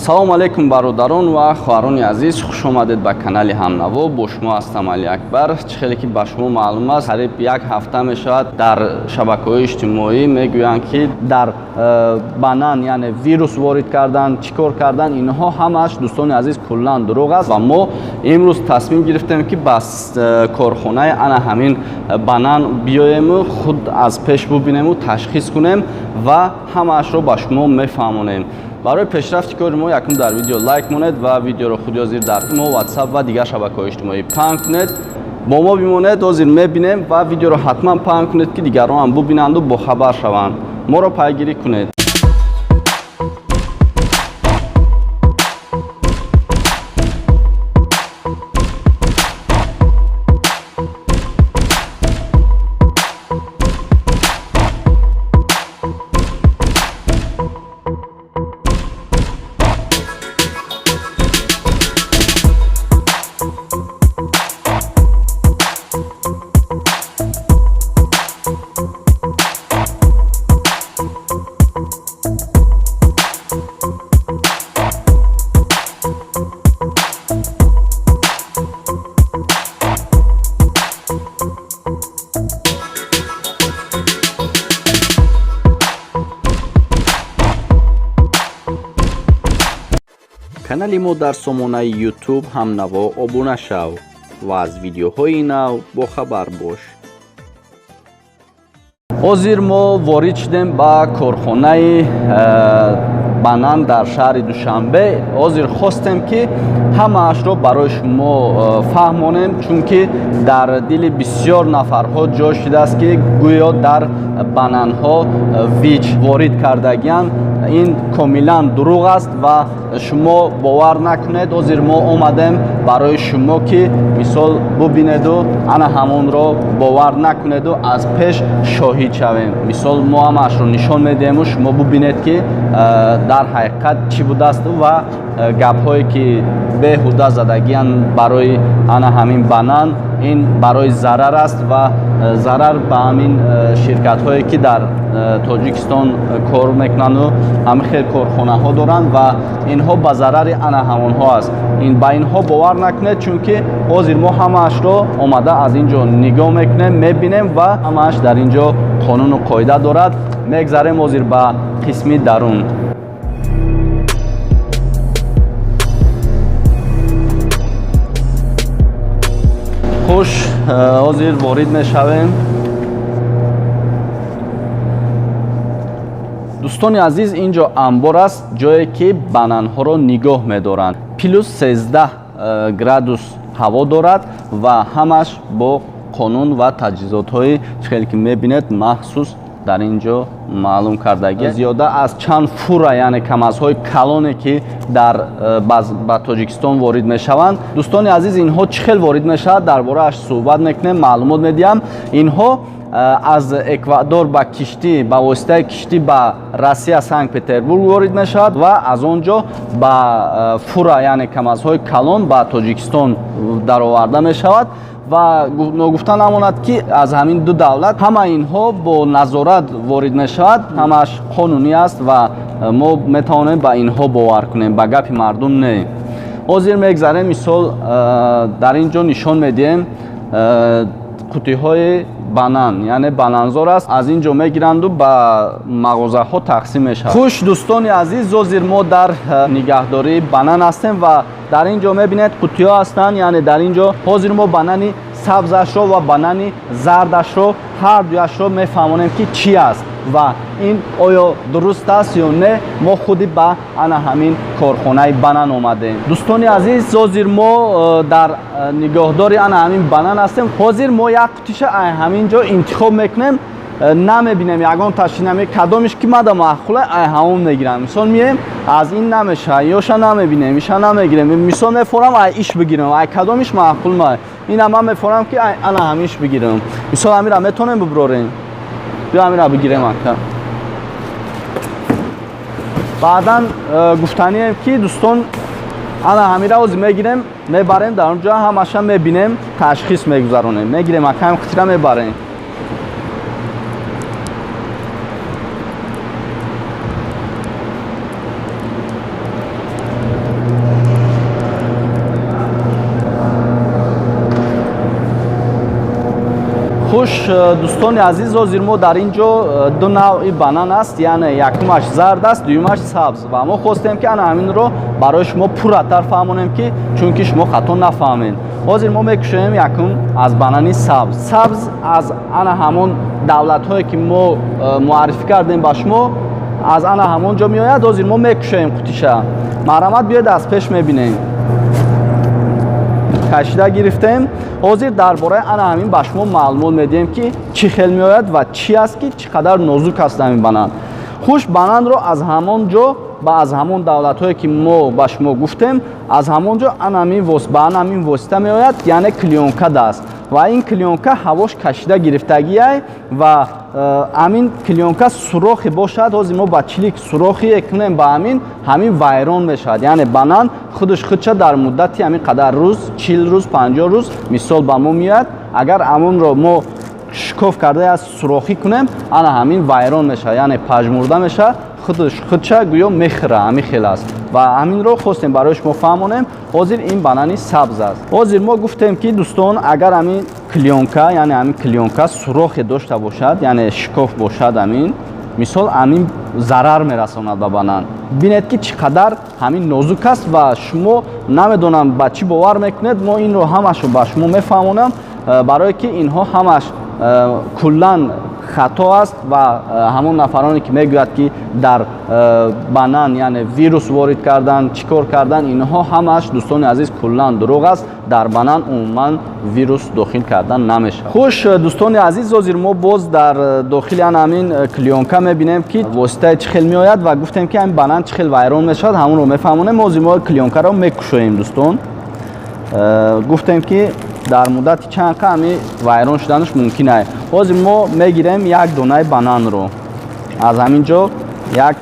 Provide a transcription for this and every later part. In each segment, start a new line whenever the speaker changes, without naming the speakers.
салому алейкум бародарон ва хоҳарони азиз, хуш омадед ба канали Ҳамнаво. Бо шумо ҳастам Али Акбар. Чӣ хеле ки ба шумо маълум аст, қариб як ҳафта мешавад дар шабакаҳои иҷтимоӣ мегӯянд ки дар банан яъне вирус ворид кардан, чӣ кор кардан, инҳо ҳамааш дӯстони азиз куллан дурӯғ аст ва мо имрӯз тасмим гирифтем ки ба корхонаи ана ҳамин банан биёему, худ аз пеш бубинему, ташхис кунем ва ҳамаашро ба шумо мефаҳмонем. барои пешрафти кори мо якум дар видео лайк монед ва видеоро худ ҳозир дар имо, WhatsApp ва дигар шабакаҳои иҷтимоӣ паҳн кунед. Бо мо бимонед, ҳозир мебинем ва видеоро ҳатман паҳн кунед ки дигарон ҳам бубинанду бохабар шаванд. Моро пайгирӣ кунед. канали мо дар сомонаи YouTube Ҳамнаво обуна шав ва аз видеоҳои нав бохабар бош. ҳозир мо ворид шудем ба корхонаи банан дар шаҳри Душанбе. ҳозир хостем ки ҳамаашро барои шумо фаҳмонем, чунки дар дили бисёр нафарҳо ҷой шудааст ки гӯё дар бананҳо вич ворид кардагиянд. ин комилан дурӯғ аст ва шумо бовар накунед. ҳозир мо омадем барои шумо ки мисол бубинеду ана ҳамонро бовар накунеду аз пеш шоҳид шавем. мисол мо ҳамаашро нишон медиҳему, шумо бубинед ки дар ҳақиқат чӣ будаасту ва гапҳое ки беҳуда задагиянд барои ана ҳамин банан, ин барои зарар аст ва зарар ба ҳамин ширкатҳое ки дар Тоҷикистон кор мекунанду ҳамин хел корхонаҳо доранд ва инҳо ба зарари ана ҳамонҳо аст. Ба инҳо бовар накунед, чунки ҳозир мо ҳамаашро омада аз ин ҷо нигоҳ мекунем, мебинем ва ҳамааш дар ин ҷо қонуну қоида дорад. Мегзарем ҳозир ба қисми дарун. хуш, ҳозир ворид мешавем. дӯстони азиз, ин ҷо амбор аст, ҷое ки бананҳоро нигоҳ медоранд. плюс 13 градус ҳаво дорад ва ҳамаш бо қонун ва таҷҳизотҳои чӣ хеле ки мебинед махсус дар ин ҷо маълум кардаги зиёда аз чанд фура, яъне камазҳои калоне ки ба Тоҷикистон ворид мешаванд. дӯстони азиз, инҳо чӣ хел ворид мешавад, дар борааш суҳбат мекунем, маълумот медиҳам. инҳо аз Эквадор ба киштӣ, ба воситаи киштӣ ба Россия, Санкт-Петербург ворид мешавад ва аз он ҷо ба фура, яъне камазҳои калон ба Тоҷикистон дароварда мешавад. ва ногуфта намонад ки аз ҳамин ду давлат ҳама инҳо бо назорат ворид мешавад. ҳамааш қонунӣ аст ва мо метавонем ба инҳо бовар кунем, ба гапи мардум не. ҳозир мегзарем, мисол дар ин ҷо нишон медиҳем қутиҳои банан, яъне бананзор аст. аз ин ҷо мегиранду ба мағозаҳо тақсим мешавад. хуш дӯстони азиз, ҳозир мо дар нигаҳдории банан ҳастем ва дар ин ҷо мебинед қутиҳо ҳастанд. яъне дар ин ҷо ҳозир мо банани сабзашро ва банани зардашро ҳар дуяшро мефаҳмонем ки чӣ аст ва ин оё дуруст аст ё не. мо худи ба ана ҳамин корхонаи банан омадем. дӯстони азиз, ҳозир мо дар нигоҳдори ана ҳамин банан ҳастем. ҳозир мо як қутиша ҳамин ҷо интихоб мекунем. намебинем ягон ташхис намек кадомиш ки мада маъқуле ай ҳамон мегирам. мисол мием аз ин намеша, ёша намебинем, иша намегирем. мисол мефорам ай иш бигирам, ай кадомиш маъқул ма. ин ама мефорам ки ай ана ҳамиш бигирам. мисол амира метонем биброрем. биё амира бигирем ака. баъдан гуфтанием ки дӯстон ана ҳамира ҳозир мегирем, мебарем дар он ҷо ҳамаша мебинем, ташхис мегузаронем. мегирем ака ҳам қутира мебарем. хуш дӯстони азиз, ҳозир мо дар ин ҷо ду навъи банан аст, яъне якумаш зард аст, дуюмаш сабз ва мо хостем ки ана ҳаминро барои шумо пурратар фаҳмонем, ки чунки шумо хато нафаҳмед. ҳозир мо мекушоем якум аз банани сабз. Сабз аз ана ҳамон давлатҳое ки мо муаррифӣ кардем ба шумо, аз ана ҳамон ҷо меояд. ҳозир мо мекушоем қутиша. Маҳрамат биёед аз пеш мебинем. кашида гирифтем. ҳозир дар бораи ана ҳамин ба шумо маълумот медиҳем ки чӣ хел меояд ва чӣ аст, ки чӣ қадар нозук аст ҳамин банан. хуш, бананро аз ҳамон ҷо ба аз ҳамон давлатҳое ки мо ба шумо гуфтем, аз ҳамон ҷо ба ана ҳамин восита меояд, яъне клёнка даст. ва ин клёнка ҳавош кашида гирифтагиай ва амин клёнка сурохе бошад. ҳозир мо ба чилик сурохие кунем ба ҳамин вайрон мешавад. яъне банан худаш худша дар муддати ҳамин қадар рӯз, 40 рӯз, 50 рӯз мисол ба мо меояд. агар амонро мо шикоф карда аз сурохӣ кунем, ана ҳамин вайрон мешавад, яъне пажмурда мешавад, худша гӯё мехӯра. ҳамин хел аст ва ҳаминро хостем барои шумо фаҳмонем. ҳозир ин банани сабз аст. ҳозир мо гуфтем ки дӯстон, агар ҳамин клёнка, яъне ҳамин клёнка сурохе дошта бошад, яъне шикоф бошад, ҳамин мисол ҳамин зарар мерасонад ба банан. бинед ки чӣ қадар ҳамин нозук аст ва шумо намедонам ба чӣ бовар мекунед. мо инро ҳамашро ба шумо мефаҳмонам, барое ки инҳо ҳамаш куллан хато аст ва ҳамон нафароне ки мегӯяд ки дар банан яъне вирус ворид кардан, чӣ кор кардан, инҳо ҳамаш дӯстони азиз куллан дурӯғ аст. дар банан умуман вирус дохил кардан намешавад. хуш дӯстони азиз, ҳозир мо боз дар дохили ана ҳамин клёнка мебинем ки воситаи чӣ хел меояд ва гуфтем ки ҳамин банан чӣ хел вайрон мешавад, ҳамонро мефаҳмонем. ҳозир мо клёнкаро мекушоем дӯстон. гуфтем ки дар муддати чанд қами вайрон шуданаш мумкин аст. ҳозир мо мегирем як донаи бананро аз ҳамин ҷо як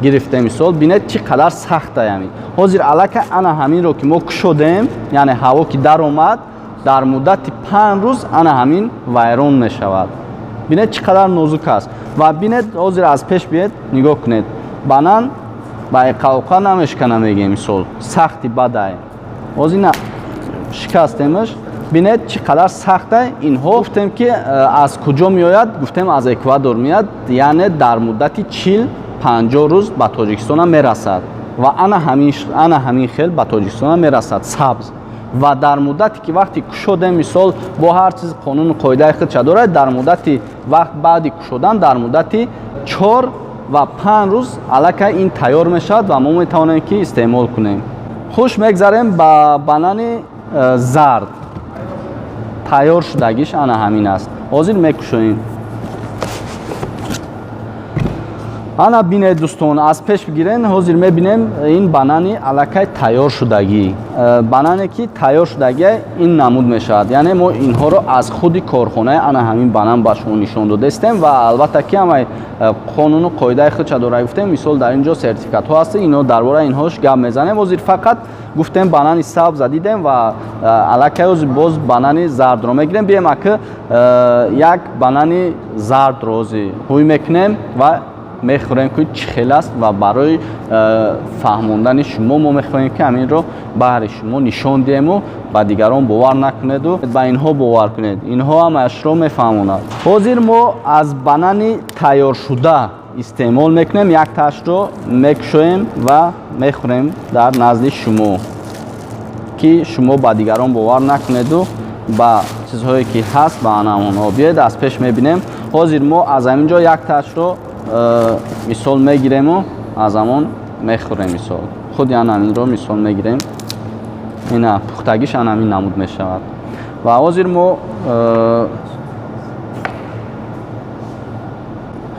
гирифтем. мисол бинед чӣ қадар сахт аст ҳамин. ҳозир аллакай ана ҳаминро ки мо кушодем, яъне ҳаво ки даромад, дар муддати 5 рӯз ана ҳамин вайрон мешавад. бинед чӣ қадар нозук аст. ва бинед ҳозир аз пеш биед нигоҳ кунед. банан ба эқауқа намешкана мегем, мисол сахти бадай. ҳозир на шикастемаш. бинед чӣ қадар сахт аст. инҳо гуфтем ки аз куҷо меояд, гуфтем аз Эквадор меояд, яъне дар муддати 40-50 рӯз ба Тоҷикистон мерасад ва ана ҳамин хел ба Тоҷикистон мерасад сабз. ва дар муддати ки вақти кушодем, мисол бо ҳар чиз қонуну қоидаи худша дорад, дар муддати вақт баъди кушодан дар муддати 4 ва 5 рӯз аллакай ин тайёр мешавад ва мо метавонем ки истеъмол кунем. хуш, мегзарем ба банани зард. тайёр шудагиш ана ҳамин аст. ҳозир мекушоем. ана бинед дӯстон, аз пеш бигирен. ҳозир мебинем ин банани аллакай тайёр шудагӣ. банане ки тайёр шудагӣ ин намуд мешавад. яъне мо инҳоро аз худи корхонаи ана ҳамин банан ба шумо нишон додастем ва албатта ки ҳамаи қонуну қоидаи худша дора гуфтем. мисол дар ин ҷо сертификатҳо ҳаст, ино дар бораи инҳош гап мезанем. ҳозир фақат гуфтем банани сабз дидем ва аллакай ҳозир боз банани зардро мегирем. бием ака як банани зардро ҳозир ҳуй мекунем ва мехӯрем ки чӣ хел аст ва барои фаҳмондани шумо мо мехоҳем ки ҳаминро баҳри шумо нишон диҳему ба дигарон бовар накунеду ба инҳо бовар кунед. инҳо ҳамаашро мефаҳмонад. ҳозир мо аз банани тайёршуда истеъмол мекунем. як таштро мекушоем ва мехӯрем дар назди шумо, ки шумо ба дигарон бовар накунеду ба чизҳое ки ҳаст ба анамонҳо. биёед аз пеш мебинем. ҳозир мо аз ҳамин ҷо як таштро мисол мегирему аз ҳамон мехӯрем. мисол худи анаминро мисол мегирем. ина пухтагиш анамин намуд мешавад. ва ҳозир мо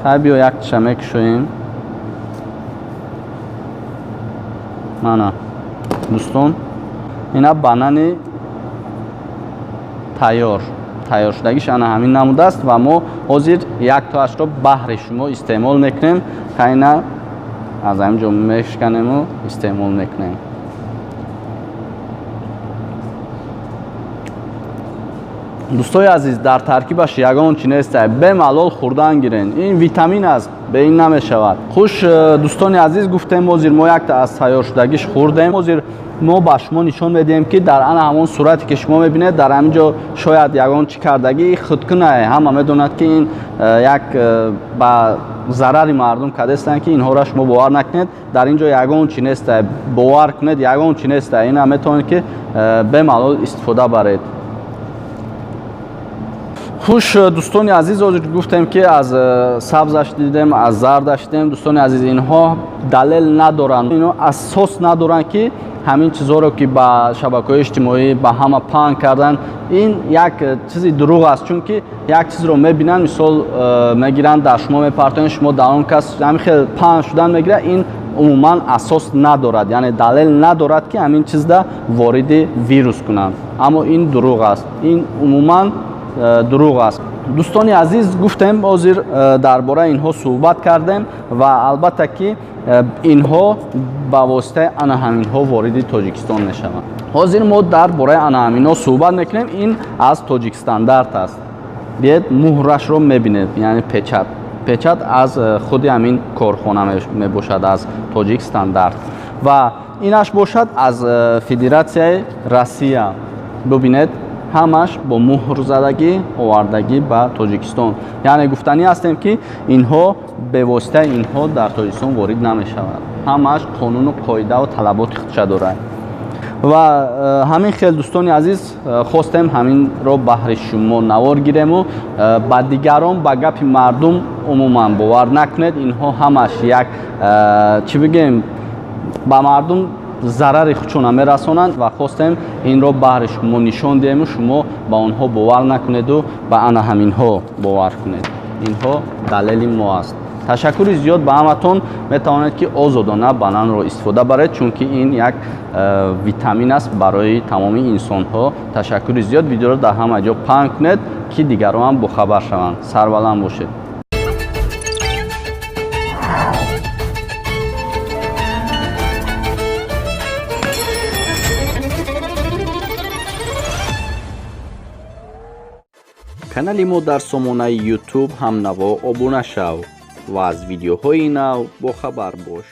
хай биё як тиша мекушоем. мана дӯстон, ина банани тайёр шудагиш ана ҳамин намуд аст ва мо ҳозир як тоашро баҳри шумо истеъмол мекунем. кайна аз ҳамин ҷо мешканему истеъмол мекунем. дӯстони азиз, дар таркибаш ягон чӣ нест, бемалол хӯрдан гирен. ин витамин аст. به این نمیشود. خوش دوستان عزیز، گفتیم وزیر ما یک تا از تیار شدگیش خوردیم. وزیر ما به شما نشان میدیم که در آن همون صورتی که شما میبینید در همینجا شاید یگان چی کردگی خودکنه همه میدوند که این یک با ضرر مردم کردستن که اینها را شما باور نکنید. در اینجا یگان چی نیست، باور کنید یگان چی نیست. این هم میتونید که به معلول استفاده برید. خوش دوستان عزیز، گفتیم که از سبزش دیدیم، از زردش دیدیم. دوستان عزیز، اینها دلیل ندارن، اینا اساس ندارن که همین چیزها رو که با شبکه‌های اجتماعی با همه پهن کردن این یک چیزی دروغ است. چون که یک چیز رو میبینن، مثال میگیرن در شما میپرتن، شما در اون کس همین خیلی پهن شدن میگیره. این عموما اساس ندارد، یعنی دلیل ندارد که همین چیز دا وارد ویروس کنند. اما این دروغ است، این عموما دروغ است. دوستان عزیز، گفتیم حاضر درباره اینها صحبت کردیم و البته که اینها با واسطه انا همینها وارد تاجیکستان میشوند. حاضر ما درباره انا همینها صحبت میکنیم. این از تاجیک استاندارد است. بیاید مهرش رو میبینید، یعنی پچت از خود همین کارخانه میباشد، از تاجیک استاندارد. و اینش باشد از فدراسیای روسیه. ببینید همش با مهر زدگی آوردگی به تاجیکستان. یعنی گفتنی هستیم که اینها به واسطه اینها در تاجیکستان وارد نمی شود. همش قانون و قاعده و طلبات خودش دارد. و همین خیلی دوستان عزیز خواستیم همین رو بهر شما نوار گیریم و با دیگران با گپ مردم عموما باور نکنید. اینها همش یک چی بگیم با مردم ضرر خودشون میرسونند و خواستیم این رو بهر شما نشان دهیم و شما با آنها باور نکنید و با آن همینها باور کنید. اینها دلیل ما است. تشکر زیاد به همتون. میتوانید که آزادانه بانان رو استفاده برید، چون که این یک ویتامین است برای تمام انسان ها. تشکر زیاد. ویدیو رو در همه جا پهن کنید که دیگران هم باخبر شوند. سربلند باشید. کانالی ما در سامانه یوتیوب همنوا ابونه شو و از ویدیوهای نو با خبر باش.